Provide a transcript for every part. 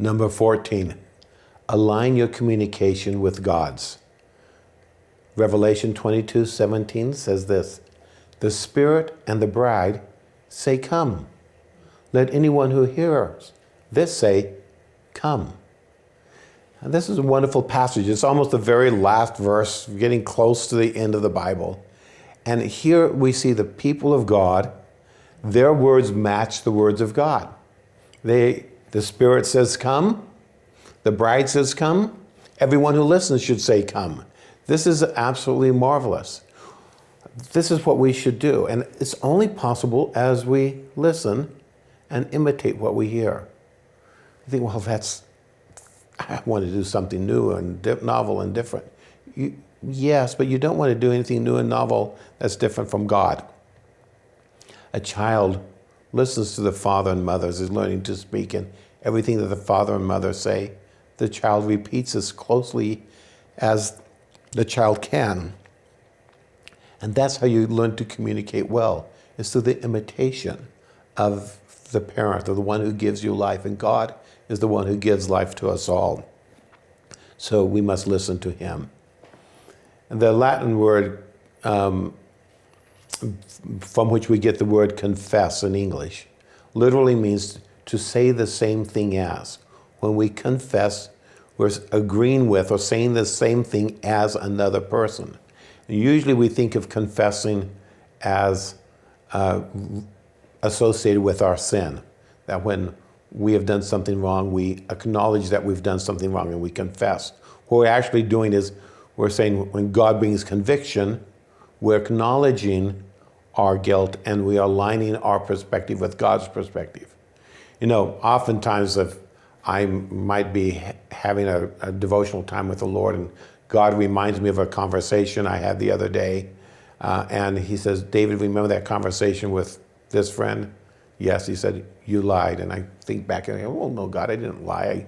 Number 14, align your communication with God's. Revelation 22:17 says this, "The Spirit and the bride say, 'Come.' Let anyone who hears this say, 'Come.'" And this is a wonderful passage. It's almost the very last verse, getting close to the end of the Bible. And here we see the people of God, their words match the words of God. The Spirit says, "Come." The bride says, "Come." Everyone who listens should say, "Come." This is absolutely marvelous. This is what we should do. And it's only possible as we listen and imitate what we hear. You think, well, I want to do something new and novel and different. Yes, but you don't want to do anything new and novel that's different from God. A child listens to the father and mother as he's learning to speak, and everything that the father and mother say, the child repeats as closely as the child can. And that's how you learn to communicate well, is through the imitation of the parent, or the one who gives you life. And God is the one who gives life to us all. So we must listen to him. And the Latin word from which we get the word confess in English literally means to say the same thing as. When we confess, we're agreeing with or saying the same thing as another person. And usually we think of confessing as associated with our sin, that when we have done something wrong, we acknowledge that we've done something wrong and we confess. What we're actually doing is we're saying when God brings conviction, we're acknowledging our guilt and we are aligning our perspective with God's perspective. You know, oftentimes if I might be having a devotional time with the Lord and God reminds me of a conversation I had the other day, and he says, "David, remember that conversation with this friend?" "Yes," he said, "You lied." And I think back and I go, "Oh no, God, I didn't lie.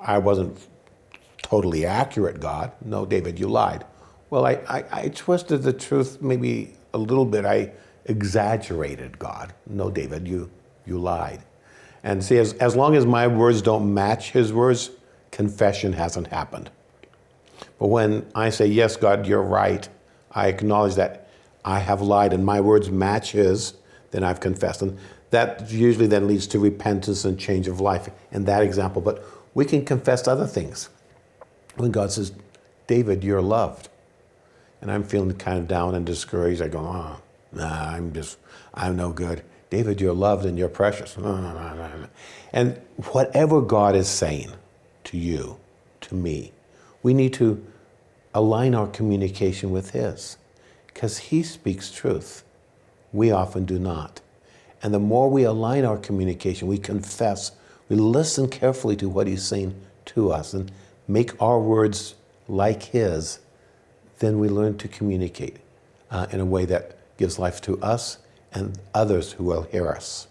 I wasn't totally accurate, God." "No, David, you lied." "Well, I twisted the truth maybe a little bit. I exaggerated, God." "No, David, you lied." And see, as long as my words don't match his words, confession hasn't happened. But when I say, "Yes, God, you're right," I acknowledge that I have lied and my words match his, then I've confessed. And that usually then leads to repentance and change of life in that example. But we can confess other things. When God says, "David, you're loved," and I'm feeling kind of down and discouraged, I go, "Oh, nah, I'm no good." "David, you're loved and you're precious." And whatever God is saying to you, to me, we need to align our communication with his, because he speaks truth. We often do not. And the more we align our communication, we confess, we listen carefully to what he's saying to us and make our words like his, then we learn to communicate in a way that gives life to us and others who will hear us.